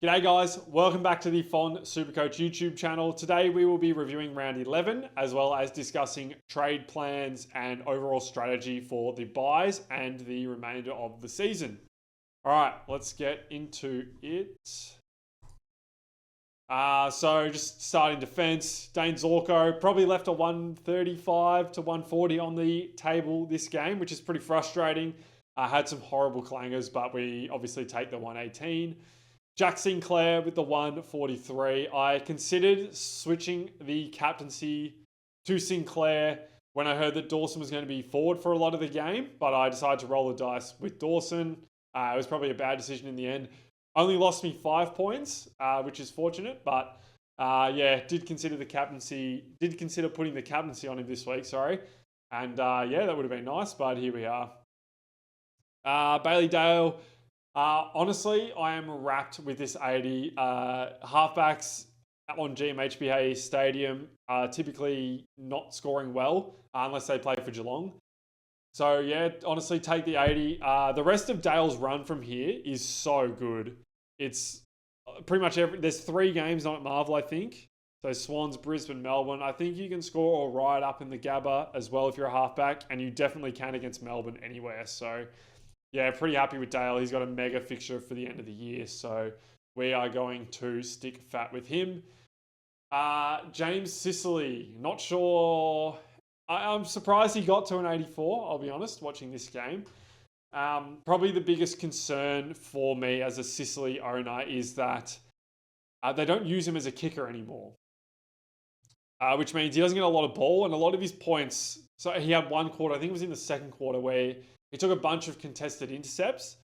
G'day guys, welcome back to the Fon Supercoach YouTube channel. Today we will be reviewing round 11 as well as discussing trade plans and overall strategy for the buys and the remainder of the season. All right, let's get into it. So just starting defense, Dane Zorko probably left a 135 to 140 on the table this game, which is pretty frustrating. Had some horrible clangers, but we obviously take the 118. Jack Sinclair with the 143. I considered switching the captaincy to Sinclair when I heard that Dawson was going to be forward for a lot of the game, but I decided to roll the dice with Dawson. It was probably a bad decision in the end. Only lost me 5 points, which is fortunate, but did consider the captaincy, did consider putting the captaincy on him this week, sorry. And that would have been nice, but here we are. Bailey Dale. Honestly, I am wrapped with this 80. Halfbacks on GMHBA Stadium are typically not scoring well unless they play for Geelong. So yeah, honestly, take the 80. The rest of Dale's run from here is so good. It's pretty much there's 3 games on at Marvel, I think. So Swans, Brisbane, Melbourne. I think you can score all right up in the Gabba as well if you're a halfback, and you definitely can against Melbourne anywhere. So yeah, pretty happy with Dale. He's got a mega fixture for the end of the year, so we are going to stick fat with him. James Sicily, not sure. I'm surprised he got to an 84, I'll be honest, watching this game. Probably the biggest concern for me as a Sicily owner is that they don't use him as a kicker anymore, which means he doesn't get a lot of ball, and a lot of his points. So he had one quarter, I think it was in the second quarter, where he took a bunch of contested intercepts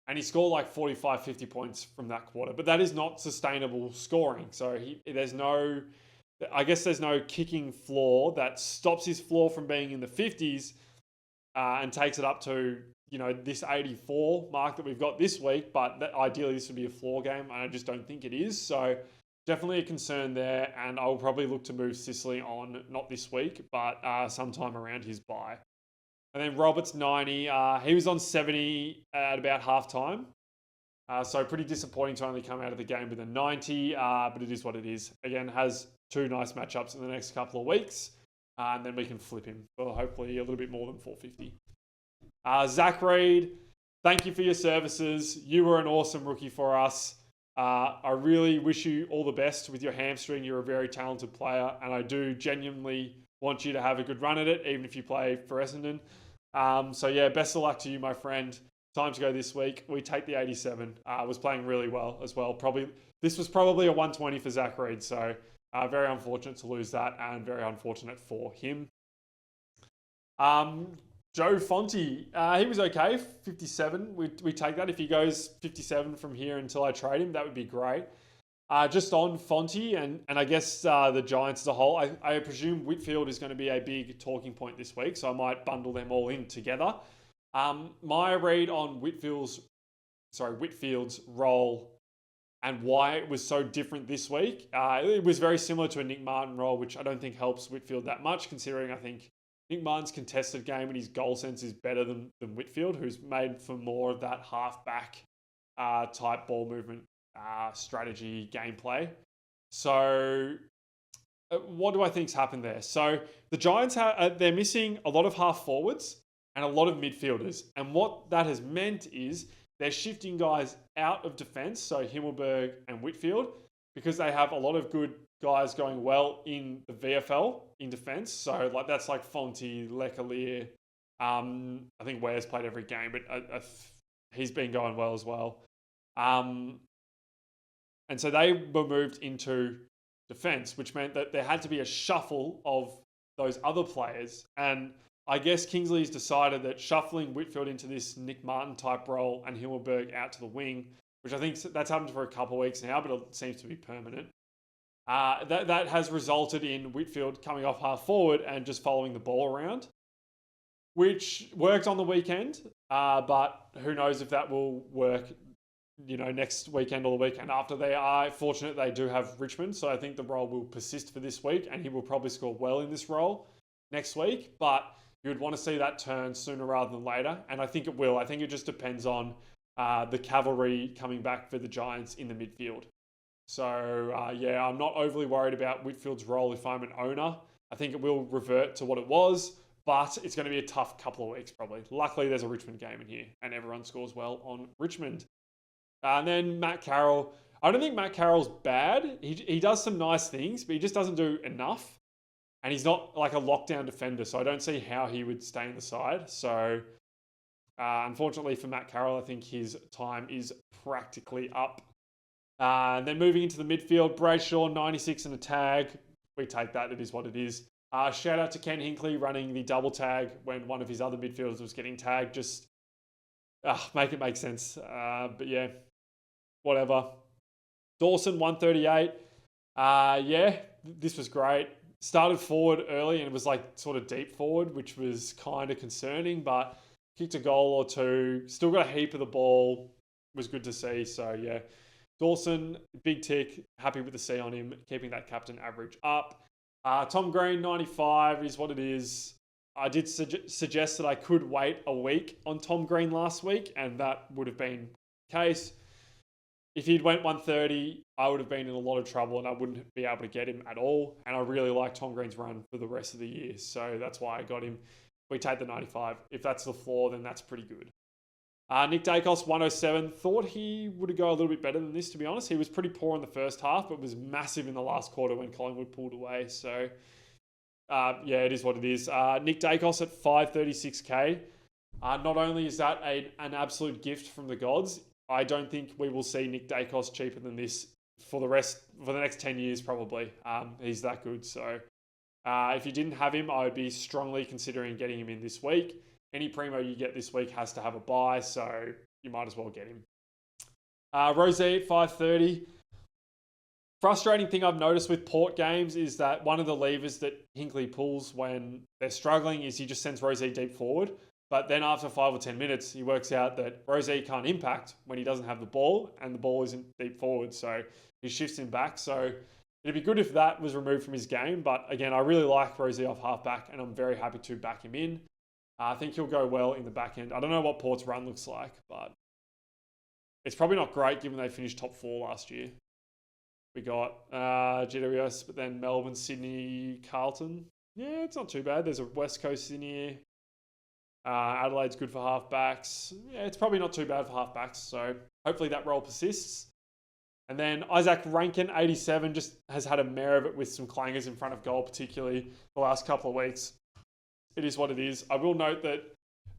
and he scored like 45, 50 points from that quarter. But that is not sustainable scoring. So there's no kicking floor that stops his floor from being in the 50s and takes it up to, this 84 mark that we've got this week. But ideally this would be a floor game, and I just don't think it is. So definitely a concern there. And I'll probably look to move Sicily on, not this week, but sometime around his bye. And then Roberts 90, he was on 70 at about halftime. So pretty disappointing to only come out of the game with a 90, but it is what it is. Again, has 2 nice matchups in the next couple of weeks, and then we can flip him for hopefully a little bit more than 450. Zach Reed, thank you for your services. You were an awesome rookie for us. I really wish you all the best with your hamstring. You're a very talented player, and I do genuinely want you to have a good run at it, even if you play for Essendon. Best of luck to you, my friend. Time to go this week. We take the 87. Was playing really well as well. This was probably a 120 for Zach Reed, so very unfortunate to lose that, and very unfortunate for him. Joe Fonte, he was okay, 57. We take that. If he goes 57 from here until I trade him, that would be great. Just on Fonte and I guess the Giants as a whole, I presume Whitfield is going to be a big talking point this week, so I might bundle them all in together. My read on Whitfield's role and why it was so different this week, it was very similar to a Nick Martin role, which I don't think helps Whitfield that much, considering I think Nick Martin's contested game and his goal sense is better than Whitfield, who's made for more of that halfback type ball movement strategy gameplay. So what do I think's happened there? So the Giants they're missing a lot of half forwards and a lot of midfielders, and what that has meant is they're shifting guys out of defense, so Himmelberg and Whitfield, because they have a lot of good guys going well in the VFL in defense. So that's like Fonte, Leclerc. I think Ware's played every game, but he's been going well as well. And so they were moved into defense, which meant that there had to be a shuffle of those other players. And I guess Kingsley's decided that shuffling Whitfield into this Nick Martin type role and Himmelberg out to the wing, which I think that's happened for a couple of weeks now, but it seems to be permanent. That has resulted in Whitfield coming off half forward and just following the ball around, which worked on the weekend, but who knows if that will work next weekend or the weekend after. They are fortunate they do have Richmond, so I think the role will persist for this week, and he will probably score well in this role next week, but you would want to see that turn sooner rather than later, and I think it will. I think it just depends on the cavalry coming back for the Giants in the midfield. So, yeah, I'm not overly worried about Whitfield's role if I'm an owner. I think it will revert to what it was, but it's going to be a tough couple of weeks probably. Luckily, there's a Richmond game in here, and everyone scores well on Richmond. And then Matt Carroll. I don't think Matt Carroll's bad. He does some nice things, but he just doesn't do enough. And he's not like a lockdown defender, so I don't see how he would stay in the side. So, unfortunately for Matt Carroll, I think his time is practically up. And then moving into the midfield, Brayshaw, 96 and a tag. We take that. It is what it is. Shout out to Ken Hinkley running the double tag when one of his other midfielders was getting tagged. Just make it make sense. But yeah, whatever. Dawson, 138. Yeah, this was great. Started forward early and it was like sort of deep forward, which was kind of concerning, but kicked a goal or two. Still got a heap of the ball. Was good to see. So yeah. Dawson, big tick. Happy with the C on him, keeping that captain average up. Tom Green, 95 is what it is. I did suggest that I could wait a week on Tom Green last week, and that would have been the case. If he'd went 130, I would have been in a lot of trouble and I wouldn't be able to get him at all. And I really like Tom Green's run for the rest of the year. So that's why I got him. We take the 95. If that's the floor, then that's pretty good. Nick Dacos, 107. Thought he would go a little bit better than this, to be honest. He was pretty poor in the first half, but was massive in the last quarter when Collingwood pulled away. So, yeah, it is what it is. Nick Dacos at 536k. Not only is that an absolute gift from the gods, I don't think we will see Nick Dacos cheaper than this for the next 10 years, probably. He's that good. So, if you didn't have him, I would be strongly considering getting him in this week. Any primo you get this week has to have a buy, so you might as well get him. Rosie at 530. Frustrating thing I've noticed with Port games is that one of the levers that Hinkley pulls when they're struggling is he just sends Rosie deep forward. But then after 5 or 10 minutes, he works out that Rosie can't impact when he doesn't have the ball and the ball isn't deep forward. So he shifts him back. So it'd be good if that was removed from his game. But again, I really like Rosie off halfback and I'm very happy to back him in. I think he'll go well in the back end. I don't know what Port's run looks like, but it's probably not great given they finished top 4 last year. We got GWS, but then Melbourne, Sydney, Carlton. Yeah, it's not too bad. There's a West Coast in here. Adelaide's good for halfbacks. Yeah, it's probably not too bad for halfbacks. So hopefully that role persists. And then Isaac Rankin, 87, just has had a mare of it with some clangers in front of goal, particularly the last couple of weeks. It is what it is. I will note that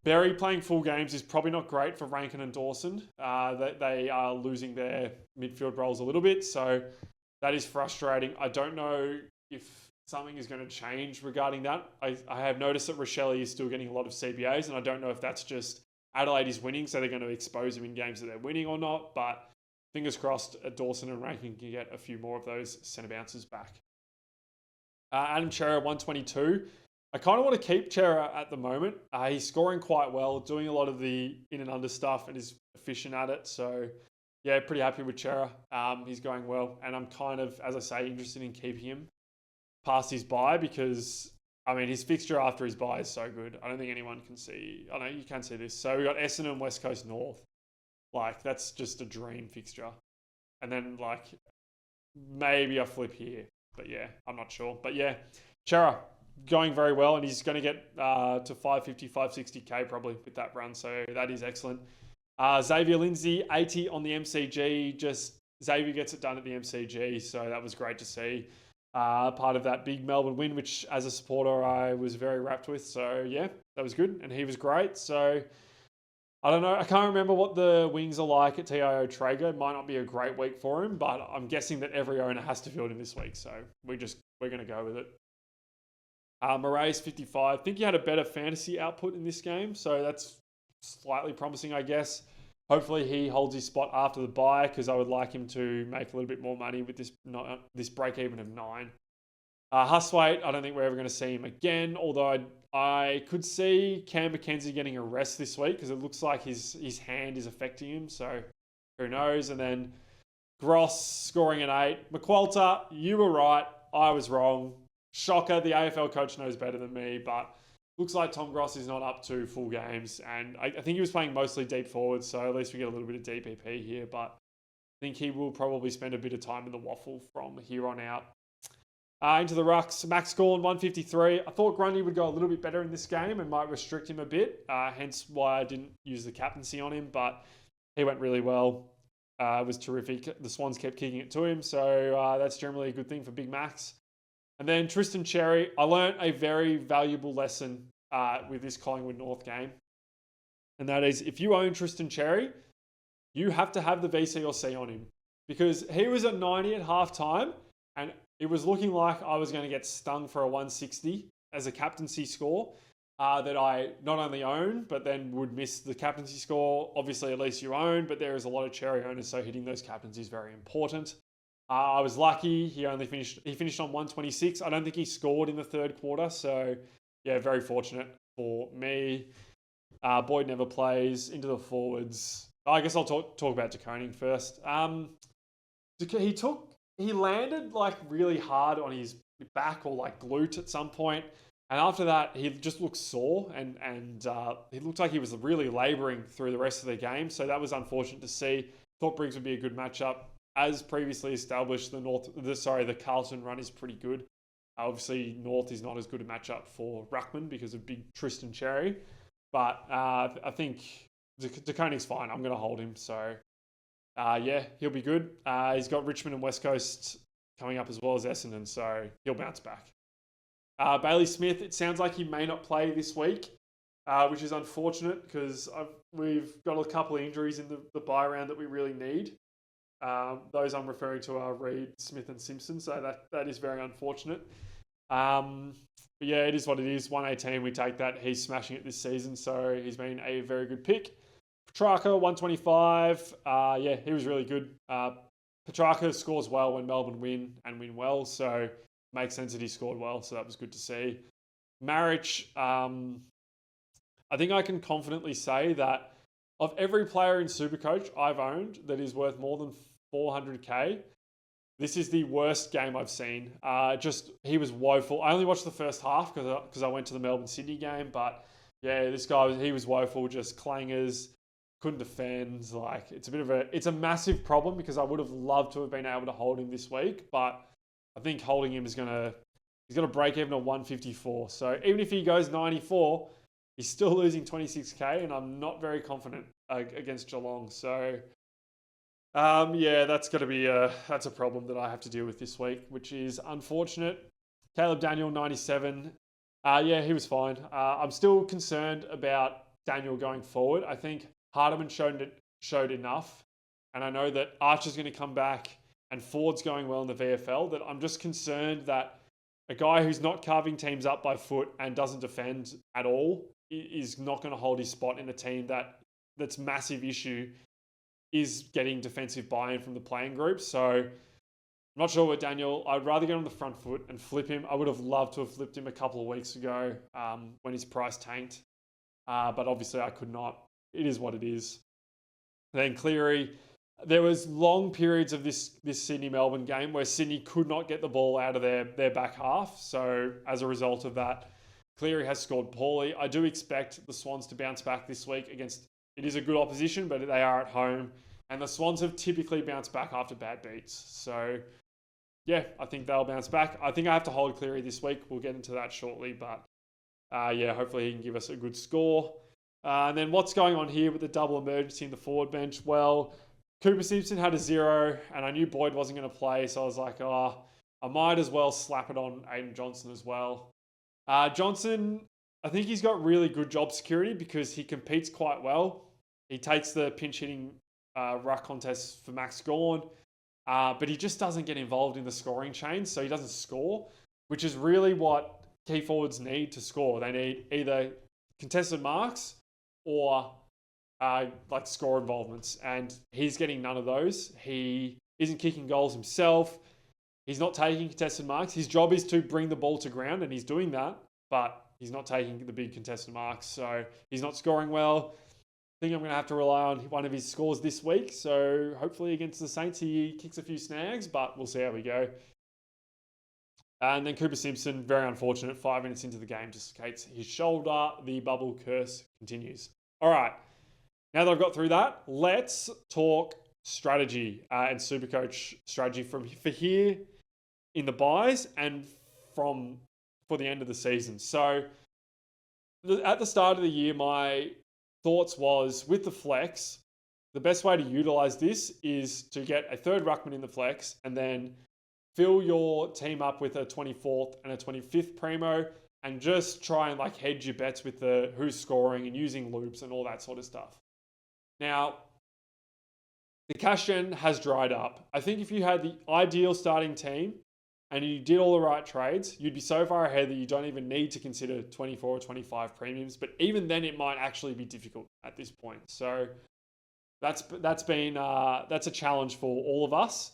Berry playing full games is probably not great for Rankin and Dawson. They are losing their midfield roles a little bit, so that is frustrating. I don't know if something is going to change regarding that. I have noticed that Rochelle is still getting a lot of CBAs, and I don't know if that's just Adelaide is winning, so they're going to expose him in games that they're winning or not, but fingers crossed Dawson and Rankin can get a few more of those centre bounces back. Adam Chera, 122. I kind of want to keep Chera at the moment. He's scoring quite well, doing a lot of the in and under stuff and is efficient at it. So, yeah, pretty happy with Chera. He's going well. And I'm kind of, as I say, interested in keeping him past his bye because, I mean, his fixture after his bye is so good. I don't think anyone can see. I know you can see this. So we got Essendon, West Coast North. Like, that's just a dream fixture. And then, like, maybe a flip here. But, yeah, I'm not sure. But, yeah, Chera going very well, and he's going to get to 550, 560k probably with that run. So that is excellent. Xavier Lindsay, 80 on the MCG. Just Xavier gets it done at the MCG. So that was great to see. Part of that big Melbourne win, which as a supporter, I was very wrapped with. So yeah, that was good. And he was great. So I don't know. I can't remember what the wings are like at TIO Traeger. It might not be a great week for him, but I'm guessing that every owner has to field him this week. So we're going to go with it. Moraes, 55. I think he had a better fantasy output in this game, so that's slightly promising, I guess. Hopefully he holds his spot after the bye because I would like him to make a little bit more money with this break-even of 9. Huswaite, I don't think we're ever going to see him again, although I could see Cam McKenzie getting a rest this week because it looks like his hand is affecting him, so who knows. And then Gross scoring an 8. McQualter, you were right. I was wrong. Shocker, the AFL coach knows better than me, but looks like Tom Gross is not up to full games, and I think he was playing mostly deep forward, so at least we get a little bit of DPP here, but I think he will probably spend a bit of time in the waffle from here on out. Into the rucks, Max Gorn, 153. I thought Grundy would go a little bit better in this game and might restrict him a bit, hence why I didn't use the captaincy on him, but he went really well. It was terrific. The Swans kept kicking it to him, so that's generally a good thing for Big Max. And then Tristan Cherry, I learnt a very valuable lesson with this Collingwood North game, and that is if you own Tristan Cherry, you have to have the VC or C on him, because he was at 90 at half time, and it was looking like I was going to get stung for a 160 as a captaincy score that I not only own, but then would miss the captaincy score. Obviously, at least you own, but there is a lot of Cherry owners, so hitting those captains is very important. I was lucky. He finished on 126. I don't think he scored in the third quarter, so yeah, very fortunate for me. Boyd never plays. Into the forwards. I guess I'll talk about De Koning first. He landed like really hard on his back or like glute at some point. And after that, he just looked sore and he looked like he was really labouring through the rest of the game. So that was unfortunate to see. Thought Briggs would be a good matchup. As previously established, the Carlton run is pretty good. Obviously, North is not as good a matchup for Ruckman because of big Tristan Cherry. But I think De Koning's fine. I'm going to hold him. So yeah, he'll be good. He's got Richmond and West Coast coming up as well as Essendon, so he'll bounce back. Bailey Smith, it sounds like he may not play this week, which is unfortunate because we've got a couple of injuries in the bye round that we really need. Those I'm referring to are Reid, Smith and Simpson, so that is very unfortunate. But yeah, it is what it is. 118, we take that. He's smashing it this season, so he's been a very good pick. Petrarca, 125. Yeah, he was really good. Petrarca scores well when Melbourne win and win well, so it makes sense that he scored well, so that was good to see. Marich, I think I can confidently say that of every player in Supercoach I've owned that is worth more than 400k, this is the worst game I've seen. He was woeful. I only watched the first half because I went to the Melbourne-Sydney game, but yeah, he was woeful, just clangers, couldn't defend. Like it's a massive problem because I would have loved to have been able to hold him this week, but I think holding him he's gonna break even at 154. So even if he goes 94, he's still losing 26k, and I'm not very confident against Geelong. So yeah, that's a problem that I have to deal with this week, which is unfortunate. Caleb Daniel, 97. Yeah, he was fine. I'm still concerned about Daniel going forward. I think Hardiman showed enough, and I know that Archer's going to come back and Ford's going well in the VFL, that I'm just concerned that a guy who's not carving teams up by foot and doesn't defend at all is not going to hold his spot in a team that's massive issue is getting defensive buy-in from the playing group. So I'm not sure with Daniel. I'd rather get on the front foot and flip him. I would have loved to have flipped him a couple of weeks ago when his price tanked. But obviously I could not. It is what it is. Then Cleary, there was long periods of this Sydney-Melbourne game where Sydney could not get the ball out of their back half. So as a result of that, Cleary has scored poorly. I do expect the Swans to bounce back this week against, it is a good opposition, but they are at home. And the Swans have typically bounced back after bad beats. So yeah, I think they'll bounce back. I think I have to hold Cleary this week. We'll get into that shortly, but yeah, hopefully he can give us a good score. And then what's going on here with the double emergency in the forward bench? Well, Cooper Simpson had a 0, and I knew Boyd wasn't going to play, so I was like, I might as well slap it on Aiden Johnson as well. Johnson, I think he's got really good job security because he competes quite well. He takes the pinch-hitting ruck contests for Max Gawn, but he just doesn't get involved in the scoring chain, so he doesn't score, which is really what key forwards need to score. They need either contested marks or like score involvements, and he's getting none of those. He isn't kicking goals himself. He's not taking contested marks. His job is to bring the ball to ground, and he's doing that, but he's not taking the big contested marks, so he's not scoring well. I think I'm going to have to rely on one of his scores this week, so hopefully against the Saints he kicks a few snags, but we'll see how we go. And then Cooper Simpson, very unfortunate, 5 minutes into the game, dislocates his shoulder. The bubble curse continues. All right, now that I've got through that, let's talk strategy and Supercoach strategy for here in the buys and for the end of the season. So at the start of the year, my thoughts was with the flex, the best way to utilize this is to get a third ruckman in the flex and then fill your team up with a 24th and a 25th primo and just try and like hedge your bets with the who's scoring and using loops and all that sort of stuff. Now, the cash gen has dried up. I think if you had the ideal starting team and you did all the right trades, you'd be so far ahead that you don't even need to consider 24 or 25 premiums. But even then, it might actually be difficult at this point. So that's a challenge for all of us.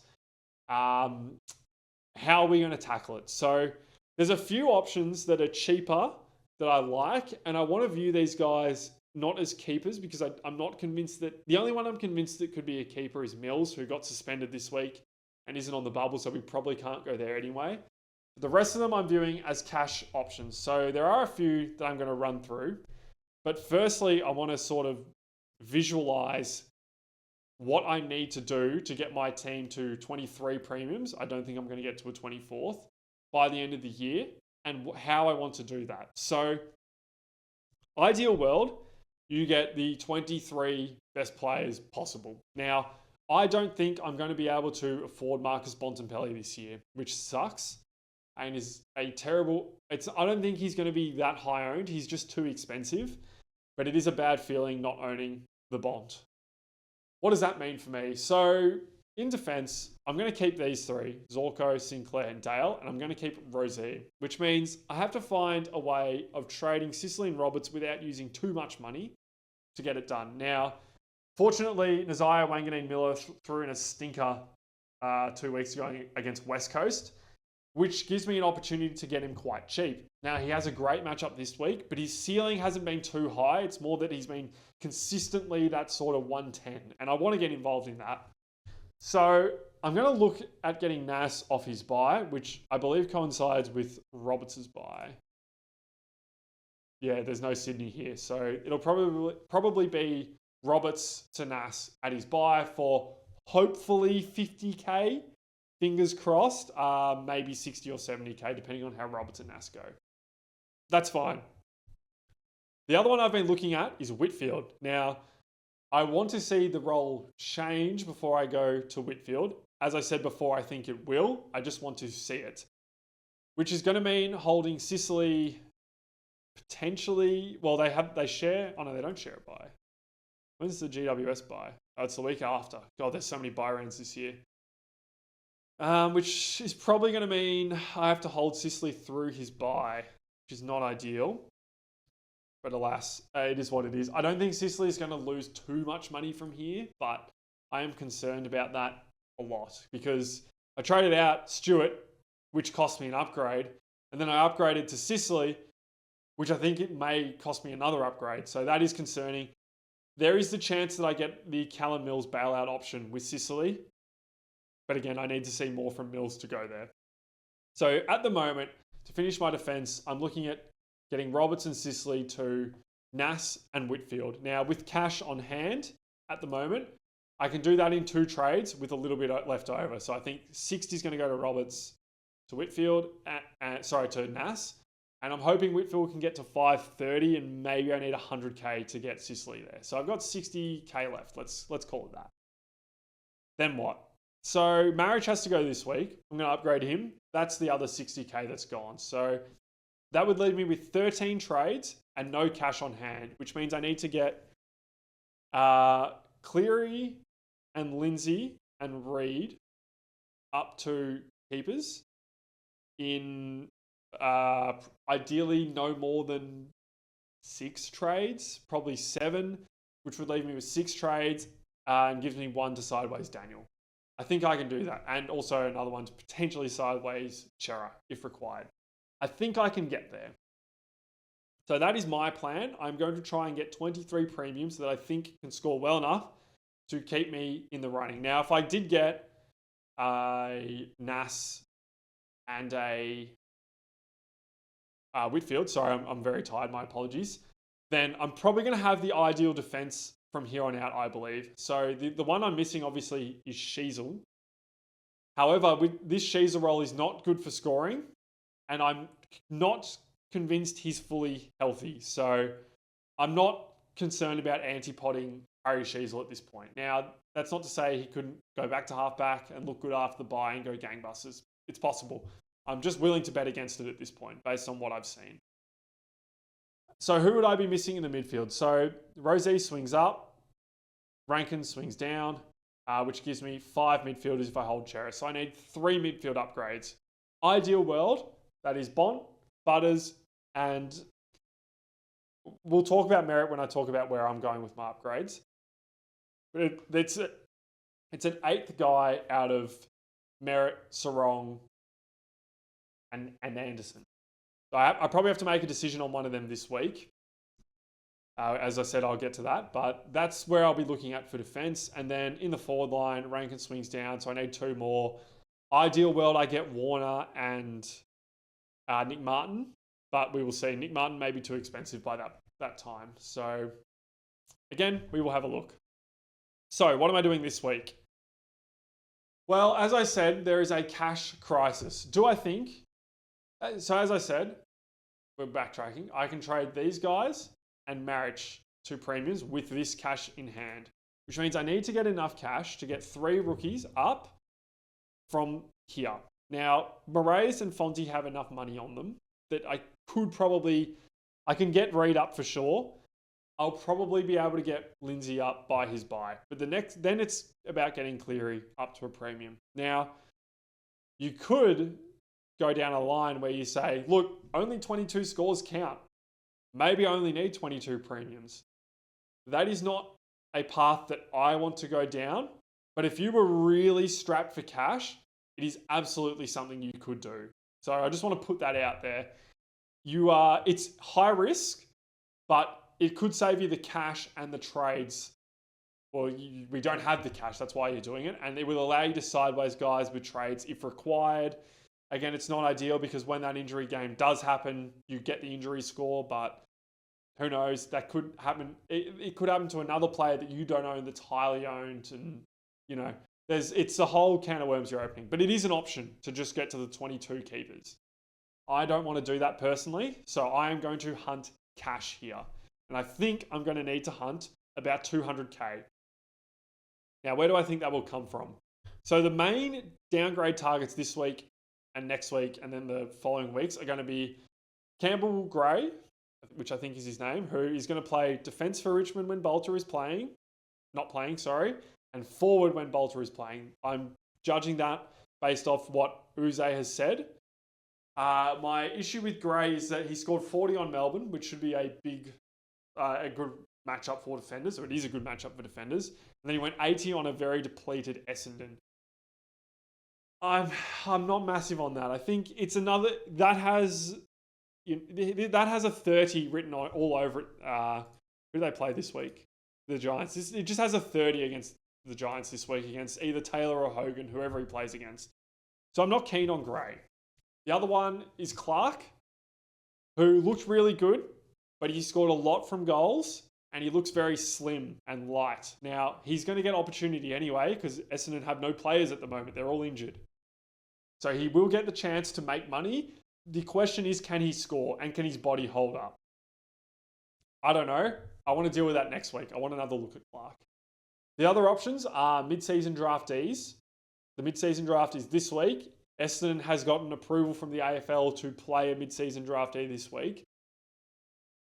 How are we going to tackle it? So there's a few options that are cheaper that I like, and I want to view these guys not as keepers because I'm not convinced that the only one I'm convinced that could be a keeper is Mills, who got suspended this week and isn't on the bubble, so we probably can't go there anyway. The rest of them I'm viewing as cash options. So there are a few that I'm going to run through. But firstly, I want to sort of visualize what I need to do to get my team to 23 premiums. I don't think I'm going to get to a 24th by the end of the year and how I want to do that. So ideal world, you get the 23 best players possible. Now, I don't think I'm going to be able to afford Marcus Bontempelli this year, which sucks and is a terrible... I don't think he's going to be that high owned. He's just too expensive, but it is a bad feeling not owning the Bont. What does that mean for me? So in defense, I'm going to keep these three, Zorko, Sinclair, and Dale, and I'm going to keep Rozier, which means I have to find a way of trading Sicily and Roberts without using too much money to get it done. Now, fortunately, Nazaya Wanganeen-Miller threw in a stinker 2 weeks ago against West Coast, which gives me an opportunity to get him quite cheap. Now, he has a great matchup this week, but his ceiling hasn't been too high. It's more that he's been consistently that sort of 110, and I want to get involved in that. So I'm going to look at getting Nas off his bye, which I believe coincides with Roberts' bye. Yeah, there's no Sydney here, so it'll probably be Roberts to Nas at his bye for hopefully 50k. Fingers crossed, maybe 60 or 70k, depending on how Roberts and Nas go. That's fine. The other one I've been looking at is Whitfield. Now, I want to see the role change before I go to Whitfield. As I said before, I think it will. I just want to see it. Which is going to mean holding Sicily potentially... Well, they share... Oh, no, they don't share a bye. When's the GWS bye? Oh, it's the week after. God, there's so many bye rounds this year. Which is probably going to mean I have to hold Sicily through his bye, which is not ideal. But alas, it is what it is. I don't think Sicily is going to lose too much money from here, but I am concerned about that a lot because I traded out Stewart, which cost me an upgrade, and then I upgraded to Sicily, which I think it may cost me another upgrade. So that is concerning. There is the chance that I get the Callum Mills bailout option with Sicily. But again, I need to see more from Mills to go there. So at the moment, to finish my defense, I'm looking at getting Roberts and Sicily to Nas and Whitfield. Now, with cash on hand at the moment, I can do that in 2 trades with a little bit left over. So I think 60 is going to go to Roberts, to Whitfield, to Nas. And I'm hoping Whitfield can get to 530 and maybe I need 100k to get Sicily there. So I've got 60k left. Let's call it that. Then what? So Marriage has to go this week. I'm going to upgrade him. That's the other 60k that's gone. So that would leave me with 13 trades and no cash on hand, which means I need to get Cleary and Lindsay and Reed up to keepers in ideally no more than 6 trades, probably 7, which would leave me with 6 trades and gives me 1 to sideways Daniel. I think I can do that. And also another one to potentially sideways Chera if required. I think I can get there. So that is my plan. I'm going to try and get 23 premiums that I think can score well enough to keep me in the running. Now, if I did get a Nas and a Whitfield, sorry, I'm very tired, my apologies, then I'm probably going to have the ideal defense from here on out, I believe. So the one I'm missing, obviously, is Sheasel. However, this Sheasel role is not good for scoring, and I'm not convinced he's fully healthy. So I'm not concerned about anti-potting Harry Sheasel at this point. Now, that's not to say he couldn't go back to halfback and look good after the bye and go gangbusters. It's possible. I'm just willing to bet against it at this point, based on what I've seen. So who would I be missing in the midfield? So Rosé swings up, Rankin swings down, which gives me 5 midfielders if I hold Cheris. So I need 3 midfield upgrades. Ideal world, that is Bont, Butters, and we'll talk about Merritt when I talk about where I'm going with my upgrades. But it's an 8th guy out of Merritt, Sarong, and Anderson. So I probably have to make a decision on one of them this week. As I said, I'll get to that. But that's where I'll be looking at for defense. And then in the forward line, Rankin swings down. So I need 2 more. Ideal world, I get Warner and Nick Martin. But we will see. Nick Martin may be too expensive by that time. So again, we will have a look. So what am I doing this week? Well, as I said, there is a cash crisis. Do I think? So as I said, we're backtracking. I can trade these guys and Marich to premiums with this cash in hand, which means I need to get enough cash to get 3 rookies up from here. Now, Moraes and Fonte have enough money on them that I can get Reid up for sure. I'll probably be able to get Lindsay up by his buy. But then it's about getting Cleary up to a premium. Now, you could go down a line where you say, look, only 22 scores count. Maybe I only need 22 premiums. That is not a path that I want to go down. But if you were really strapped for cash, it is absolutely something you could do. So I just want to put that out there. It's high risk, but it could save you the cash and the trades. Well, we don't have the cash. That's why you're doing it. And it will allow you to sideways guys with trades if required. Again, it's not ideal because when that injury game does happen, you get the injury score, but who knows? That could happen. It could happen to another player that you don't own that's highly owned. And, it's a whole can of worms you're opening. But it is an option to just get to the 22 keepers. I don't want to do that personally, so I am going to hunt cash here. And I think I'm going to need to hunt about 200k. Now, where do I think that will come from? So the main downgrade targets this week and next week and then the following weeks are going to be Campbell Gray, which I think is his name, who is going to play defense for Richmond when Bolter is and forward when Bolter is playing. I'm judging that based off what Uze has said. My issue with Gray is that he scored 40 on Melbourne, which should be a good matchup for defenders, or it is a good matchup for defenders. And then he went 80 on a very depleted Essendon. I'm not massive on that. I think it's another that has a 30 written all over it. Who do they play this week? The Giants. It just has a 30 against the Giants this week against either Taylor or Hogan, whoever he plays against. So I'm not keen on Gray. The other one is Clark, who looked really good, but he scored a lot from goals and he looks very slim and light. Now, he's going to get opportunity anyway because Essendon have no players at the moment. They're all injured. So he will get the chance to make money. The question is, can he score and can his body hold up? I don't know. I want to deal with that next week. I want another look at Clark. The other options are mid-season draftees. The mid-season draft is this week. Essendon has gotten approval from the AFL to play a mid-season draftee this week.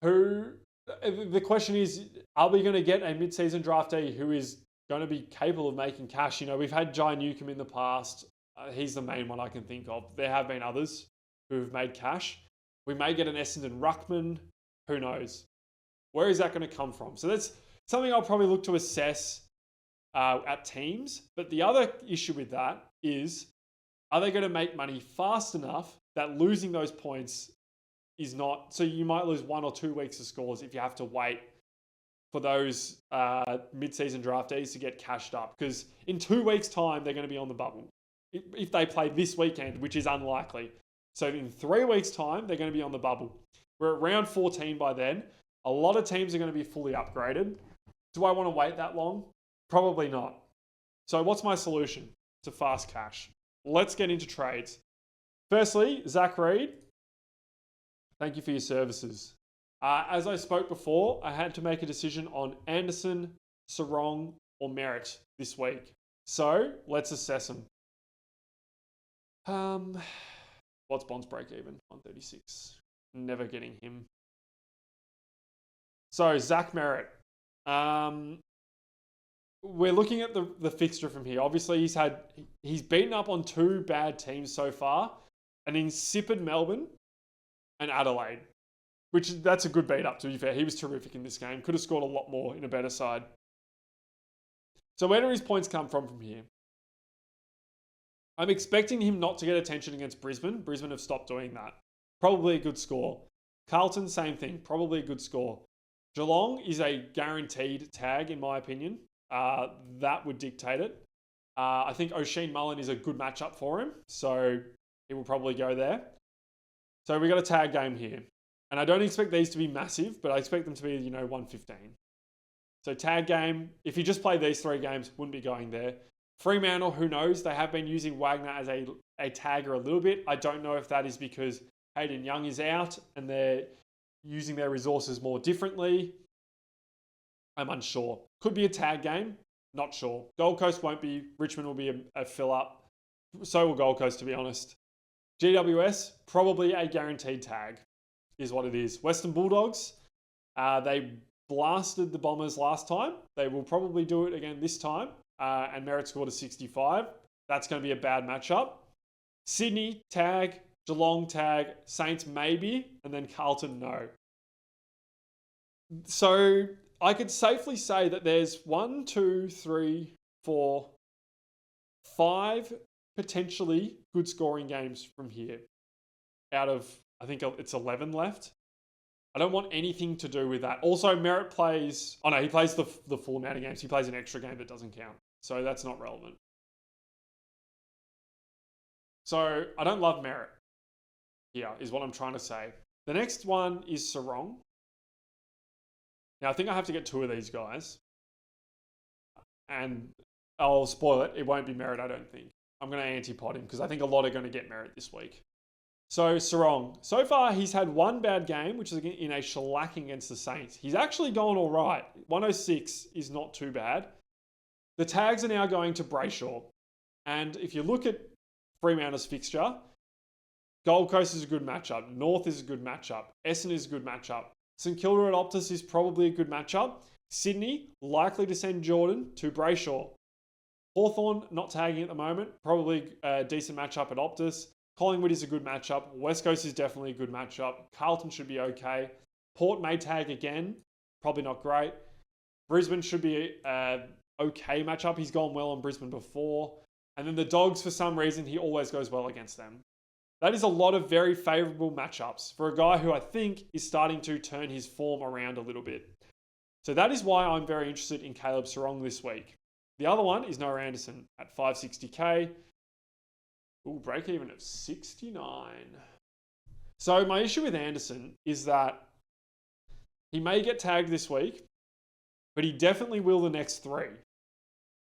The question is, are we going to get a mid-season draftee who is going to be capable of making cash? We've had Jai Newcomb in the past. He's the main one I can think of. There have been others who have made cash. We may get an Essendon ruckman. Who knows? Where is that going to come from? So that's something I'll probably look to assess at teams. But the other issue with that is, are they going to make money fast enough that losing those points is not... So you might lose 1 or 2 weeks of scores if you have to wait for those mid-season draftees to get cashed up. Because in 2 weeks' time, they're going to be on the bubble. If they play this weekend, which is unlikely. So in 3 weeks' time, they're going to be on the bubble. We're at round 14 by then. A lot of teams are going to be fully upgraded. Do I want to wait that long? Probably not. So what's my solution to fast cash? Let's get into trades. Firstly, Zach Reed, thank you for your services. As I spoke before, I had to make a decision on Anderson, Sarong, or Merritt this week. So let's assess them. What's Bond's break even? 136. Never getting him. So Zach Merritt. We're looking at the fixture from here. Obviously, he's beaten up on 2 bad teams so far, an insipid Melbourne and Adelaide, that's a good beat up, to be fair. He was terrific in this game. Could have scored a lot more in a better side. So where do his points come from here? I'm expecting him not to get attention against Brisbane. Brisbane have stopped doing that. Probably a good score. Carlton, same thing. Probably a good score. Geelong is a guaranteed tag, in my opinion. That would dictate it. I think O'Sheen Mullen is a good matchup for him, so he will probably go there. So we got a tag game here. And I don't expect these to be massive, but I expect them to be, 115. So tag game, if you just play these 3 games, wouldn't be going there. Fremantle, who knows? They have been using Wagner as a tagger a little bit. I don't know if that is because Hayden Young is out and they're using their resources more differently. I'm unsure. Could be a tag game. Not sure. Gold Coast won't be. Richmond will be a fill-up. So will Gold Coast, to be honest. GWS, probably a guaranteed tag, is what it is. Western Bulldogs, they blasted the Bombers last time. They will probably do it again this time. And Merritt scored a 65. That's going to be a bad matchup. Sydney, tag. Geelong, tag. Saints, maybe. And then Carlton, no. So I could safely say that there's 1, 2, 3, 4, 5 potentially good scoring games from here. Out of, I think it's 11 left. I don't want anything to do with that. Also, Merritt plays... Oh, no, he plays the full amount of games. He plays an extra game that doesn't count. So that's not relevant. So I don't love Merritt here, is what I'm trying to say. The next one is Sarong. Now, I think I have to get 2 of these guys. And I'll spoil it. It won't be Merritt, I don't think. I'm going to anti-pod him because I think a lot are going to get Merritt this week. So Sarong. So far, he's had 1 bad game, which is in a shellacking against the Saints. He's actually gone all right. 106 is not too bad. The tags are now going to Brayshaw. And if you look at Fremantle's fixture, Gold Coast is a good matchup. North is a good matchup. Essendon is a good matchup. St Kilda at Optus is probably a good matchup. Sydney, likely to send Jordan to Brayshaw. Hawthorn, not tagging at the moment. Probably a decent matchup at Optus. Collingwood is a good matchup. West Coast is definitely a good matchup. Carlton should be okay. Port may tag again. Probably not great. Brisbane should be okay matchup. He's gone well on Brisbane before. And then the Dogs, for some reason, he always goes well against them. That is a lot of very favourable matchups for a guy who I think is starting to turn his form around a little bit. So that is why I'm very interested in Caleb Sarong this week. The other one is Noah Anderson at 560k. Ooh, break even of 69. So my issue with Anderson is that he may get tagged this week, but he definitely will the next 3,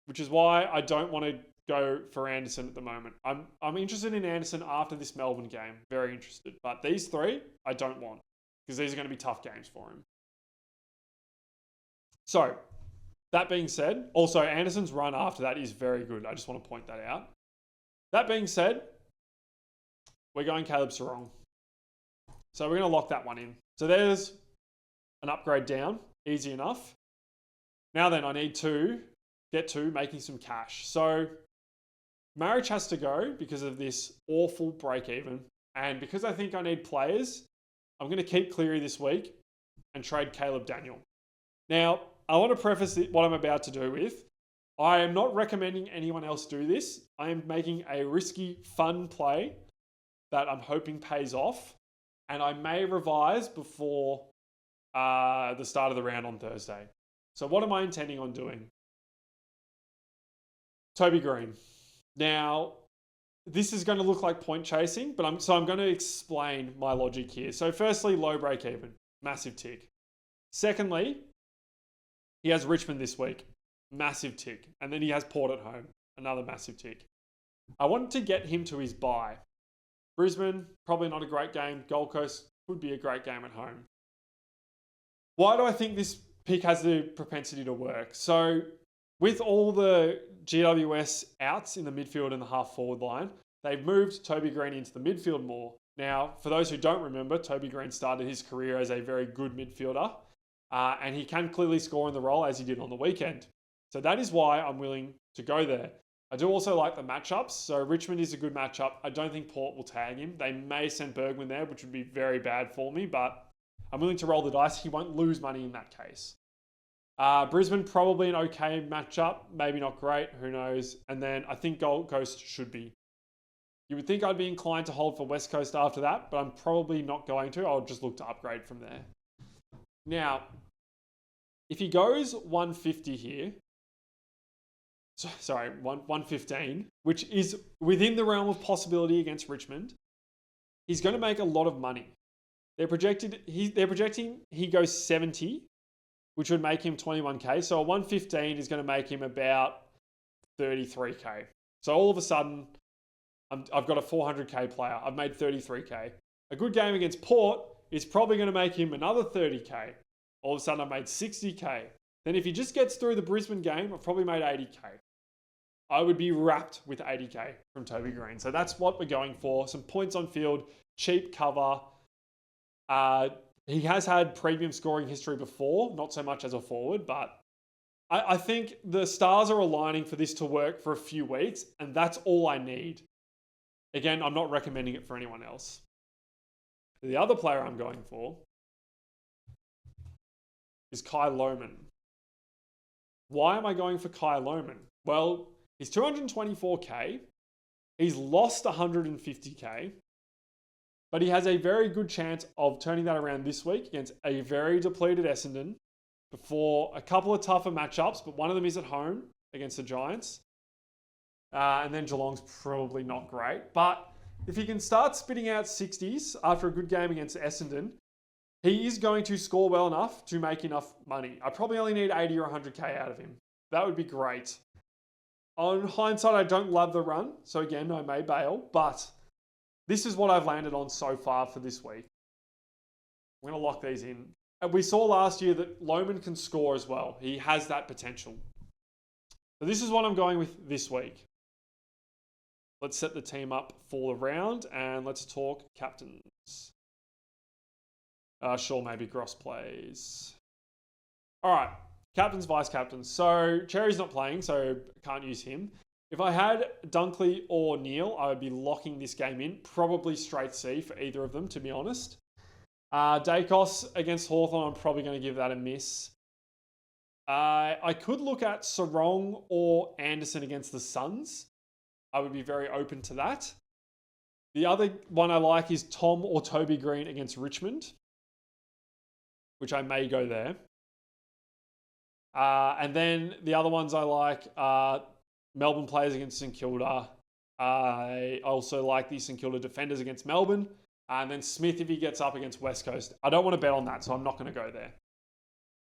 which is why I don't want to go for Anderson at the moment. I'm interested in Anderson after this Melbourne game. Very interested. But these 3, I don't want because these are going to be tough games for him. So, that being said, also Anderson's run after that is very good. I just want to point that out. That being said, we're going Caleb Sarong. So we're going to lock that one in. So there's an upgrade down. Easy enough. Now then, I need to get to making some cash. So Marriage has to go because of this awful break even. And because I think I need players, I'm going to keep Cleary this week and trade Caleb Daniel. Now, I want to preface what I'm about to do with, I am not recommending anyone else do this. I am making a risky, fun play that I'm hoping pays off. And I may revise before the start of the round on Thursday. So what am I intending on doing? Toby Green. Now, this is going to look like point chasing, but I'm going to explain my logic here. So firstly, low break even, massive tick. Secondly, he has Richmond this week, massive tick. And then he has Port at home, another massive tick. I wanted to get him to his bye. Brisbane, probably not a great game. Gold Coast could be a great game at home. Why do I think this pick has the propensity to work? So with all the GWS outs in the midfield and the half forward line, they've moved Toby Green into the midfield more. Now, for those who don't remember, Toby Green started his career as a very good midfielder, and he can clearly score in the role as he did on the weekend. So that is why I'm willing to go there. I do also like the matchups. So Richmond is a good matchup. I don't think Port will tag him. They may send Bergman there, which would be very bad for me, but I'm willing to roll the dice. He won't lose money in that case. Brisbane, probably an okay matchup. Maybe not great. Who knows? And then I think Gold Coast should be. You would think I'd be inclined to hold for West Coast after that, but I'm probably not going to. I'll just look to upgrade from there. Now, if he goes 150 here, 115, which is within the realm of possibility against Richmond, he's going to make a lot of money. They're projecting he goes 70, which would make him 21k. So a 115 is going to make him about 33k. So all of a sudden, I've got a 400k player. I've made 33k. A good game against Port is probably going to make him another 30k. All of a sudden, I've made 60k. Then if he just gets through the Brisbane game, I've probably made 80k. I would be wrapped with 80k from Toby Green. So that's what we're going for. Some points on field, cheap cover. He has had premium scoring history before, not so much as a forward, but I think the stars are aligning for this to work for a few weeks, and that's all I need. Again, I'm not recommending it for anyone else. The other player I'm going for is Kai Lohmann. Why am I going for Kai Lohmann? Well, he's 224k. He's lost 150k. But he has a very good chance of turning that around this week against a very depleted Essendon before a couple of tougher matchups, but one of them is at home against the Giants. And then Geelong's probably not great. But if he can start spitting out 60s after a good game against Essendon, he is going to score well enough to make enough money. I probably only need 80 or 100k out of him. That would be great. On hindsight, I don't love the run. So again, I may bail, but this is what I've landed on so far for this week. I'm going to lock these in. And we saw last year that Lohmann can score as well. He has that potential. So this is what I'm going with this week. Let's set the team up for the round and let's talk captains. Sure, maybe Gross plays. All right, captains, vice captains. So Cherry's not playing, so can't use him. If I had Dunkley or Neil, I would be locking this game in. Probably straight C for either of them, to be honest. Dacos against Hawthorn, I'm probably going to give that a miss. I could look at Sarong or Anderson against the Suns. I would be very open to that. The other one I like is Tom or Toby Green against Richmond, which I may go there. And then the other ones I like are Melbourne players against St Kilda. I also like the St Kilda defenders against Melbourne. And then Smith if he gets up against West Coast. I don't want to bet on that, so I'm not going to go there.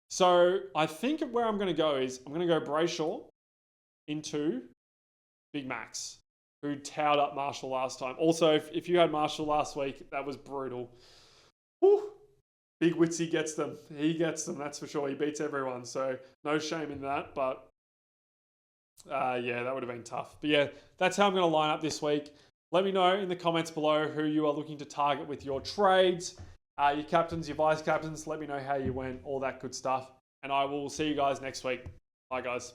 So I think where I'm going to go is I'm going to go Brayshaw into Big Max, who towed up Marshall last time. Also, if you had Marshall last week, that was brutal. Whew. Big Witsy gets them. He gets them, that's for sure. He beats everyone, so no shame in that. But yeah, that would have been tough. But yeah, that's how I'm going to line up this week. Let me know in the comments below who you are looking to target with your trades, your captains, your vice captains. Let me know how you went, all that good stuff. And I will see you guys next week. Bye, guys.